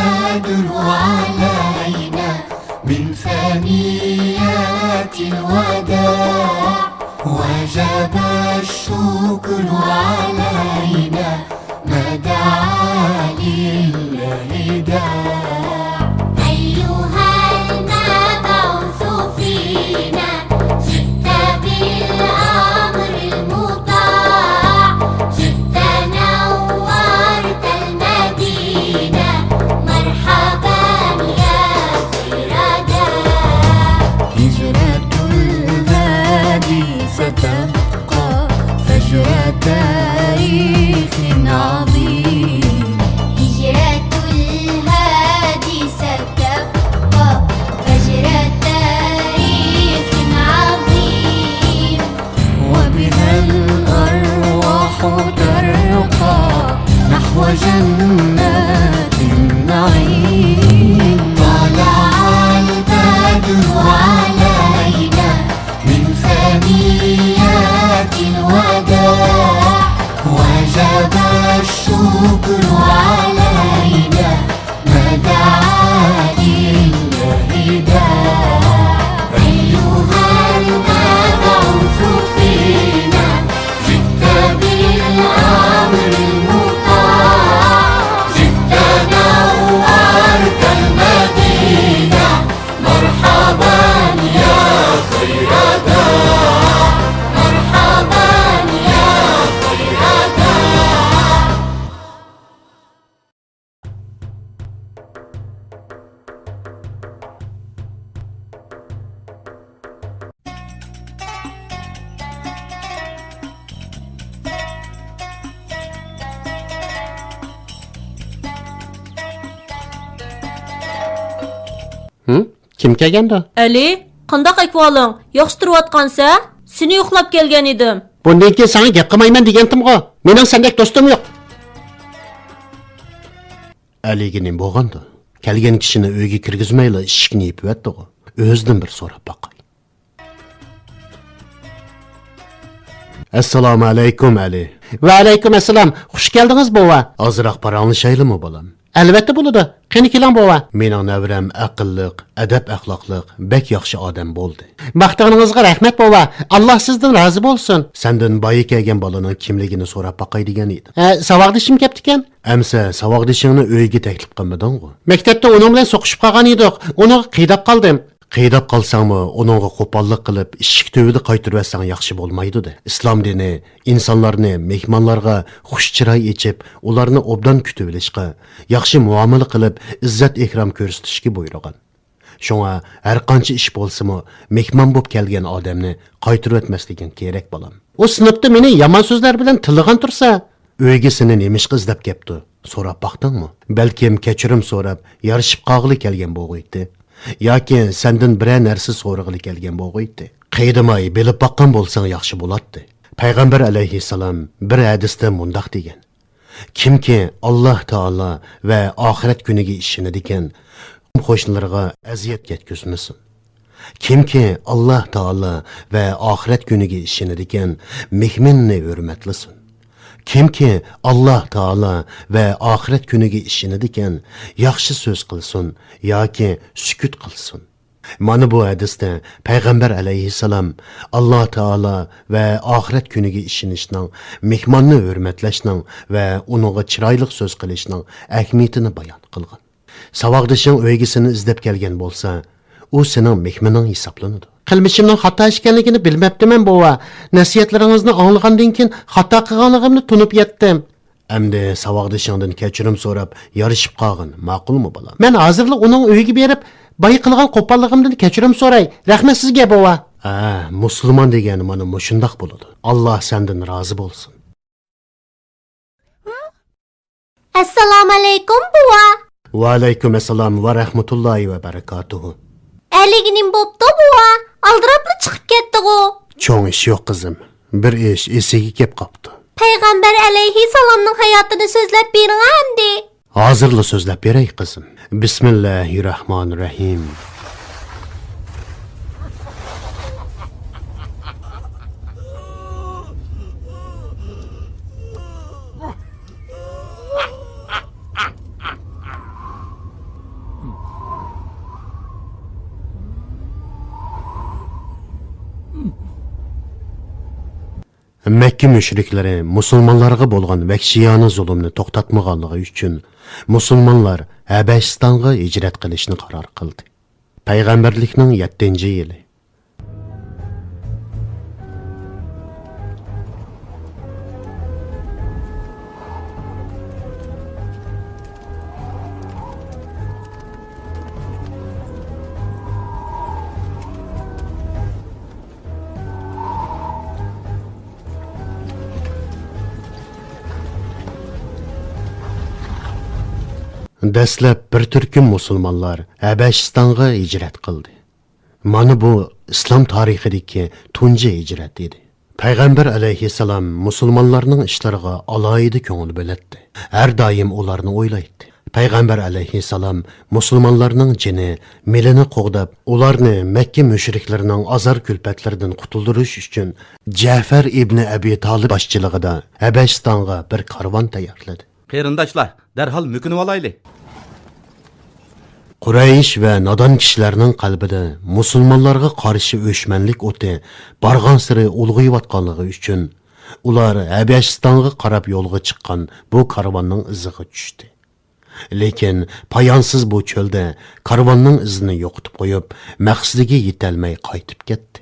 البدر علينا من ثنيات الوداع وجب الشكر علينا ما دعا لله داع أيها المبعوث فينا جئت بالأمر المطاع جئت نورت المدينة مرحبا يا خير داع هجرة الهادي ستبقى فجر تاريخ عظيم هجرة الهادي ستبقى فجر تاريخ عظيم وبها الأرواح ترقى نحو جنات النعيم طلع البدر علينا من ثنيات الوداع وجب الشكر علينا ما دعا لله داع أيها المبعوث فينا جئت بالأمر المطاع جئت نورت المدينة مرحبا يا خير داع مرحبا يا خير داع Kim kelgandi? Ali, qandaq ahvoling? Yaxshi turayotqansa? Seni yo'qlab kelgan edim. Bundan keyin sana gap qilmayman degandim-ku. Mening sendek do'stim yo'q. Aliga nima bo'lgandi? Kelgan kishini uyga kirgizmayla eshikni yopib yotdi-ku. O'zidan bir so'rab boqay. Assalomu alaykum Ali. Va alaykum assalom. Xush keldingiz bova. Ozroq paranglashaylikmi bolam? Albatta bo'ladi. Qani keling bova. Mening navram aqlliq, adab axloqliq, bek yaxshi odam bo'ldi. Maqtag'iningizga rahmat bova. Alloh sizdan rozi bo'lsin. Sendan boyi kelgan bolaning kimligini so'rab boqay degan edim. Savoqdishim kelibdi ekan. Amsa savoqdishingni uyga taklif qilmading-ku. Maktabda uning bilan so'qishib qolgan edik. Uni qiydab qoldim. Qiydab qolsangmi, uningga qo'pollik qilib, ishik tövida qaytirib versang yaxshi bo'lmaydi-da. Islom dini insonlarni, mehmonlarga xush chiroy echib, ularni obdan kutib olishga, yaxshi muomala qilib, izzat ikrom ko'rsatishga buyurgan. Shunga har qancha ish bo'lsa-mu, mehmon bo'lib kelgan odamni qaytirib etmasliging kerak bolam. U sinfda meni yomon so'zlar bilan tilg'an tursa, uyga seni nemish qizlab kelibdi. So'rab baqdingmi? Balkim kechirim so'rab, yarishib qog'li kelgan bo'lg'iydi. yoki sendan biror narsa so'rag'ili kelgan bo'lg'iydi. Qiydimay bilib baqqan bo'lsang yaxshi bo'ladi. Payg'ambar alayhissalom bir hadisda mundoq degan: kimki Alloh taolo va oxirat kuniga ishonadigan qo'shnilarga aziyat yetkazmasin. Kimki Alloh taolo va oxirat kuniga ishonadigan mehmonni hurmatlasin. Kimki Alloh taolo va oxirat kuniga ishonadigan yaxshi so'z qilsin yoki sukut qilsin. Mana bu hadisda payg'ambar alayhissalom Alloh taolo va oxirat kuniga ishonishning, mehmonni hurmatlashning va uningga chiroyli so'z qilishning ahamiyatini bayon qilgan. Savoqdishing uyga seni izlab kelgan bo'lsa, u sening mehmoning hisoblanadi. Qilmishimning xato ekanligini bilmabdiman bova. Nasihatlaringizni anglagandan keyin xato qilganligimni tunib yetdim. Endi savoqdishingdan kechirim so'rab, yarishib qolgin. Ma'qulmi bolam? Men hozirla uning uyiga berib, bay qilgan qo'polligimdan kechirim so'ray. Rahmat sizga bova. Musulmon degani mana shundoq bo'ladi. Alloh sendan rozi bo'lsin. Assalomu alaykum bova. Va alaykum assalom va rahmatullohi va barakatuhu. Aligining bo'pti bova. Aldirabli chiqib ketdi-ku. Cho'ng ish yo'q qizim. Bir ish esiga kelib qopti. Payg'ambar alayhissalomning hayotini so'zlab bering endi. Hozirla so'zlab beray qizim. Bismillahirrohmanirrohim. Mekke müşriklari musulmonlarga bo'lgan vahshiyona zulmni to'xtatmaganligi uchun musulmonlar Habashistonga hijrat qilishni qaror qildi. Payg'ambarlikning 7-yili. Dastlab bir turkum musulmonlar Habashistonga hijrat qildi. Mana bu islom tarixidagi tunji hijrat edi. Payg'ambar alayhissalom musulmonlarning ishlariga alohida ko'ngil bo'ladi. Har doim ularni o'ylaydi. Payg'ambar alayhissalom musulmonlarning jini, milini qo'g'dab, ularni Makka mushriklarining azar kulpatlaridan qutuldirish uchun Ja'far ibn Abi Talib boshchiligida Habashistonga bir karvon tayyorladi. Qarindoshlar, darhol mukinib olaylik. Quraysh va nodon kishilarning qalbida musulmonlarga qarshi o'shmanlik o'ti barg'on siri ulg'ayotganligi uchun ular Habashistonga qarab yo'lga chiqqan bu karvonning iziga tushdi. Lekin poyonsiz bu cho'lda karvonning izini yo'qotib qo'yib, maqsadiga yetolmay qaytib ketdi.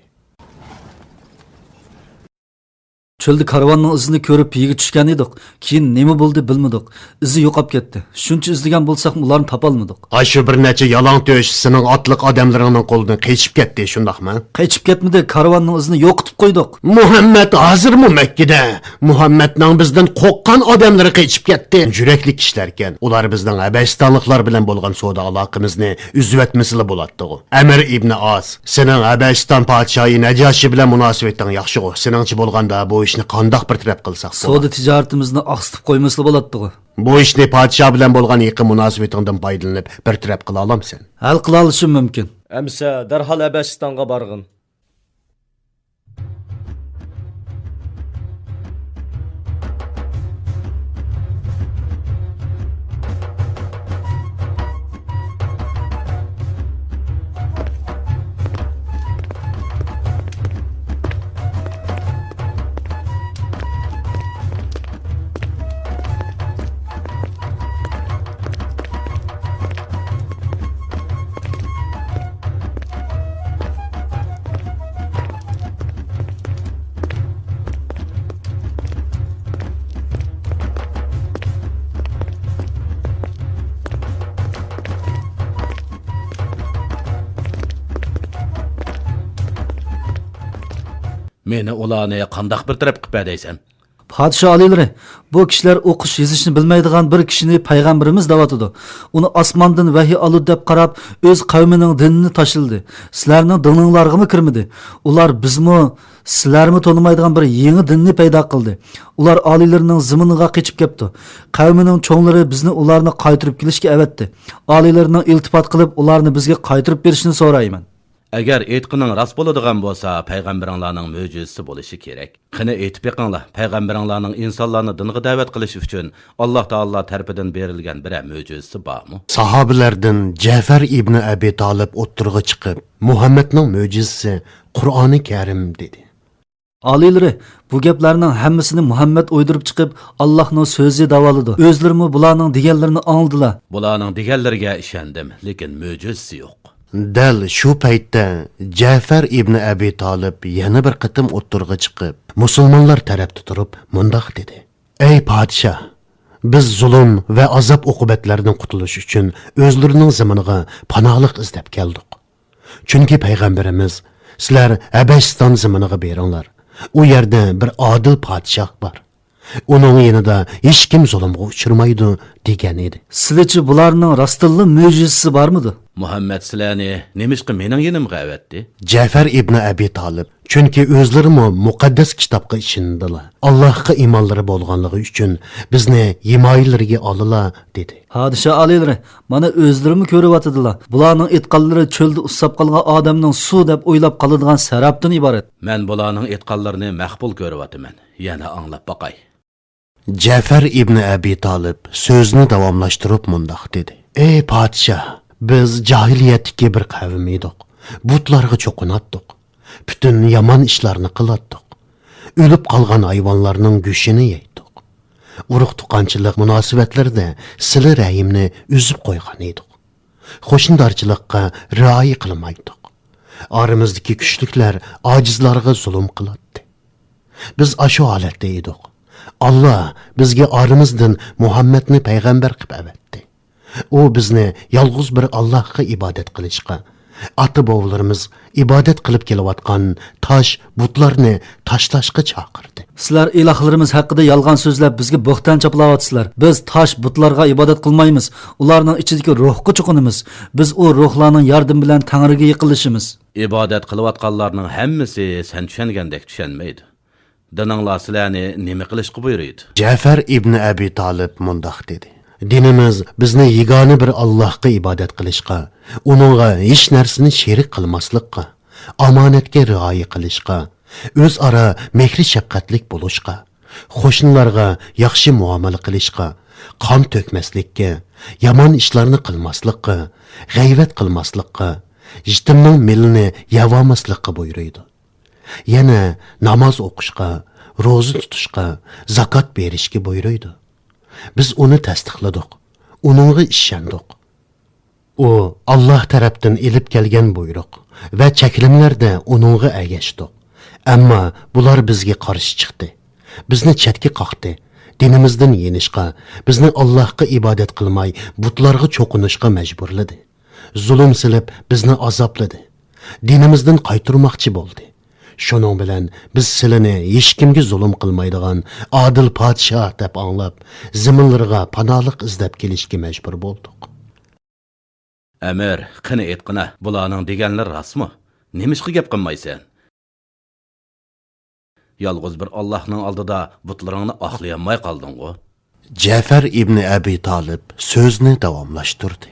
Çölde karvanның izini ko'rib piyiga tushgan edik. Keyin nima bo'ldi bilmadik. Izi yo'qolib ketdi. Shuncha izlagan bo'lsak, ularni topolmadik. Shu bir necha yalong to'sh sening otliq odamlaringning qo'lidan qechib ketdi, shundaqmi? Qaychib ketmadi, karvanның izini yo'qotib qo'ydik. Muhammad hozirmi Makkada? Muhammadning bizdan qo'rqqan odamlari qechib ketdi. Jurakli kishilar ekan. Ular bizning Habashistonliklar bilan bo'lgan savdo aloqamizni uzib etmasli bo'ladi. Amir ibn As, sening Habashiston podshohi Najoshi bilan munosabating yaxshi-ku. Seningchi bo'lganda bu ishni qandoq bir taraf qilsak bo'ladi? Savdo tijoratimizni aqsitib qo'ymasli bo'ladi. Bu ishni podshoh bilan bo'lgan yaqin munosabatingdan foydalanib bir taraf qila olamsan. Hal qila olishim mumkin. Әмсә, дәрхал Habashistonga баргын. Meni ularni qandaq bir taraf qilib deysan? Padişah aliylari, bu kishilar o'qish yozishni bilmaydigan bir kishini payg'ambarimiz da'vatidi. Uni osmondan vahiy oldi deb qarab, o'z qavmining dinini tashildi. Sizlarning dininglarga kirmidi. Ular bizmi, sizlarmi tonimaydigan bir yangi dinni paydo qildi. Ular aliylarining ziminiga qechib ketdi. Qavmining cho'nglari bizni ularni qaytirib kelishga avatdi. Aliylarining iltifot qilib, ularni bizga qaytirib berishini so'rayman. Agar aytqining rost bo'ladigan bo'lsa, payg'ambarlarning mo'jizasi bo'lishi kerak. Qani aytib beqinglar, payg'ambarlarning insonlarni dinga da'vat qilish uchun Alloh taolo tarafidan berilgan bir mo'jizasi bormi? Sahobalardan Ja'far ibn Abi Talib o'ttirg'i chiqib, Muhammadning mo'jizasi Qur'oni Karim dedi. Aliylari, bu gaplarning hammasini Muhammad o'ydirib chiqib, Allohning so'zi davoladi. O'zlarimi bularning deganlarini angdilar. Bularning deganlariga ishondim, lekin mo'jizasi yo'q. Dal shu paytda Ja'far ibn Abi Talib yana bir qitim o'ttirg'i chiqib, musulmonlar tarafda turib, mundoq dedi: "Ey podshoh, biz zulm va azob uqubatlaridan qutulish uchun o'zlarining zamoniga panohlik izlab keldik. Chunki payg'ambarimiz, sizlar Habashiston zamoniga beringlar. U yerda bir odil podshoh bor. Uning yanida hech kim zulmga uchirmaydi" degan edi. Sizlarchi bularning rostilla mo'jizasi bormidi? Muhammad sizlarni nemishqa mening yenimga avatdi? Ja'far ibn Abi Talib, chunki o'zlari muqaddas kitobga ishondilar. Allohga iymonlari bo'lganligi uchun bizni himoyalariga oldilar dedi. Padişah aliylari, mana o'zlarimi ko'ryaptilar. Bularning aytganlari cho'lda usab qolgan odamning suv deb o'ylab qoladigan sarabdan iborat. Men bularning aytganlarini maqbul ko'ryapman. Yana anglab boqay. Ja'far ibn Abi Talib so'zni davomlashtirib mundoq dedi: "Ey podshoh, biz jahiliyatdagi bir qavm edik. Butlarga cho'qinatdik. Butun yomon ishlarni qilatdik. Ölüp qalğan hayvanlarning go'shini yeydik. Urug' tuqqanchilik munosabatlarida sili rahimni uzib qo'ygan edik. Qo'shnidarchilikqa rioya qilmaydik. Oramizdagi kuchliklar ojizlarga zulm qiladi. Biz ashu holatda edik. Allah bizga orimizdan Muhammadni payg'ambar qilib avatdi. U bizni yolg'iz bir Allohga ibodat qilishga, ota-bobolarimiz ibodat qilib kelayotgan tosh, butlarni tashlashga chaqirdi. Sizlar ilohlarimiz haqida yolg'on so'zlab bizga bo'xton chaplayapsizlar. Biz tosh, butlarga ibodat qilmaymiz. Ularning ichidagi ruhga cho'qinamiz. Biz u ruhlarning yordami bilan Tangriga yiqilishimiz. ibodat qilayotganlarning hammasi sen tushungandek tushunmaydi. Dininglar sizlarni nima qilishga buyuruydi? Ja'far ibn Abi Talib mundoq dedi. Dinimiz bizni yegona bir Allohga ibodat qilishga, uningga hech narsani sherik qilmaslikka, omonatga rioya qilishga, o'zaro mehri shafqatlik bo'lishga, qo'shnilarga yaxshi muomala qilishga, qon to'kmaslikka, yomon ishlarni qilmaslikka, g'ayvat qilmaslikka, yetimning milini yavamaslikka buyuruydi. Yana namoz o'qishga, ro'za tutishga, zakot berishga buyuruydi. Biz uni tasdiqladik, uningga ishondik. U Alloh tarafdan elib kelgan buyruq va cheklimlarda uningga ergashdik. Ammo bular bizga qarshi chiqdi. Bizni chetga qoqdi. Dinimizdan yenishga, bizni Allohga ibodat qilmay, butlarga cho'qinishga majburladi. Zulm silib bizni azobladi. Dinimizdan qaytarmoqchi bo'ldi. Şunun bilan biz silini hech kimga zulm qilmaydigan adil podshoh deb anglab, ziminlarga panolik izlab kelishga majbur bo'ldik. Amir, qani aytqina, bularning deganlari rostmi? Nimishqa gap qilmaysan? Yolg'iz bir Allohning oldida butlaringni oqlayolmay qolding-ku. Ja'far ibn Abi Talib so'zni davomlashtirdi.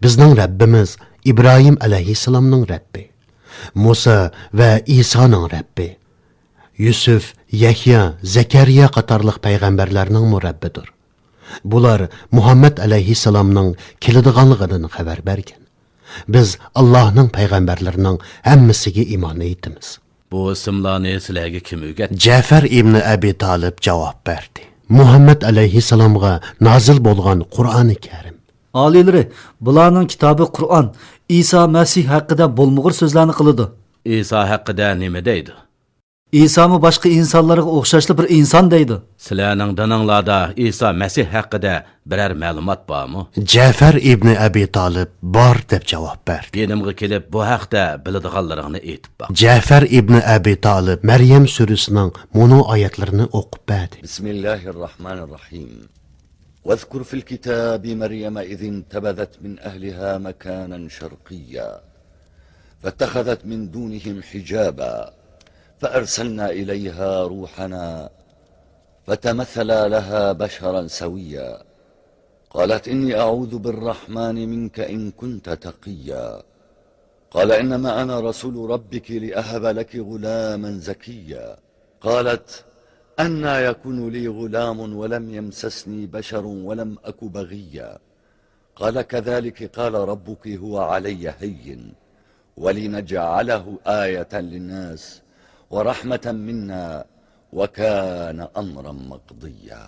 Bizning Rabbimiz İbrahim alayhissalomning Rabbi, Musa va Isoning Rabbi, Yusuf, Yahya, Zakariya qatorliq payg'ambarlarning murabbidir. Bular Muhammad alayhissalomning keladiganligidan xabar bergan. Biz Allohning payg'ambarlarining hammasiga iymon etamiz. Bu ismlarni sizlarga kim o'rgatdi? Ja'far ibn Abi Talib javob berdi. Muhammad alayhissalomga nozil bo'lgan Qur'oni Karim. Aliylari, bularning kitobi Qur'on İsa Masih haqida bo'lmug'ur so'zlarni qiladi. İsa haqida nima deydi? İsa mı boshqa insonlarga o'xshashli bir inson deydi. Sizlarning dininglarda İsa Masih haqida biror ma'lumot bormi? Ja'far ibn Abi Talib bor deb javob berdi. Yenimga kelib bu haqda biladiganlaringni aytib baq. Ja'far ibn Abi Talib Maryam surasining mono oyatlarini o'qib berdi. بسم الله الرحمن الرحيم واذكر في الكتاب مريم إذ انتبذت من أهلها مكانا شرقيا فاتخذت من دونهم حجابا فأرسلنا إليها روحنا فتمثل لها بشرا سويا قالت إني أعوذ بالرحمن منك إن كنت تقيا قال إنما أنا رسول ربك لأهب لك غلاما زكيا قالت أنى يكون لي غلام ولم يمسسني بشر ولم أك بغيا قال كذلك قال ربك هو علي هين ولنجعله آية للناس ورحمة منا وكان أمرا مقضيا.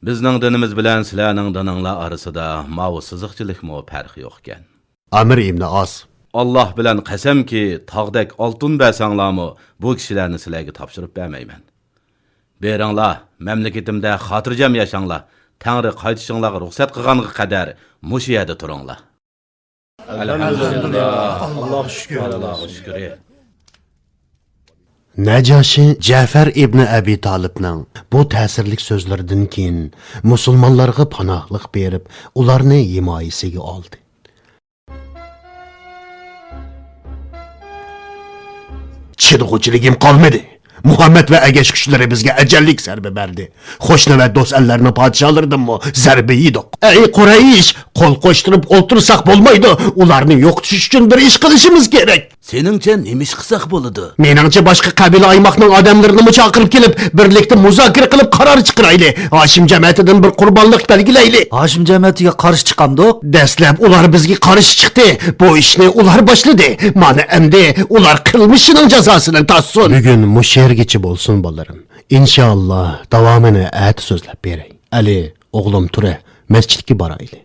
Bizning dinimiz bilan sizlarning dininglar orasida ma'vu siziqchilikmi farq yo'q ekan. Amir ibn As: Alloh bilan qasamki, tog'dek oltin bersanglarmi, bu kishilarni sizlarga topshirib bermayman. Beringlar, mamlakatimda xotirjam yashanglar. Tangri qaytishinglarga ruxsat qilganiga qadar mushu yerda turinglar. Alhamdulillah. Alloh shukr. Alloh shukr. Najoshi Ja'far ibn Abi Talibning bu ta'sirli so'zlaridan keyin musulmonlarga panohlik berib, ularni himoyasiga oldi. Chidg'uchiligim qolmadi. Muhammed ve Egeç güçleri bizge ecellik zerbe verdi. Hoşna ve dost ellerini padişahlardan mı zerbe yedik. Ey Kureyş, kol koşturup otursak bolmaydı. Ularını yok tutuş için bir iş kılışımız gerek. Seningcha nima ish qilsak bo'ladi? Meningcha boshqa qabila aymoqning odamlarini mi chaqirib kelib, birlikda muzokara qilib qaror chiqarayli. Hashim jamiyatidan bir qurbonlik belgilayli. Hashim jamiyatiga qarshi chiqamdi. Dastlab ular bizga qarshi chiqdi. Bu ishni ular boshladi. Mana endi ular qilmishining jazosini tassin. Bugun mushergacha bo'lsin bolarim. Inshaalloh davomini at so'zlab beray. Ali, o'g'lim Tura, masjidga borayli.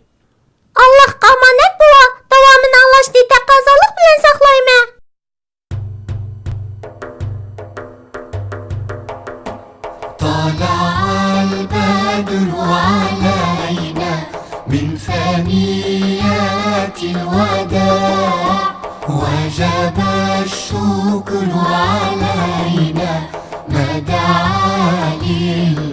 Allohga omonat bova. Davomini anglashni taqozolik bilan saqlayman. طلع البدر علينا من ثنيات الوداع وجب الشكر علينا ما دعا لله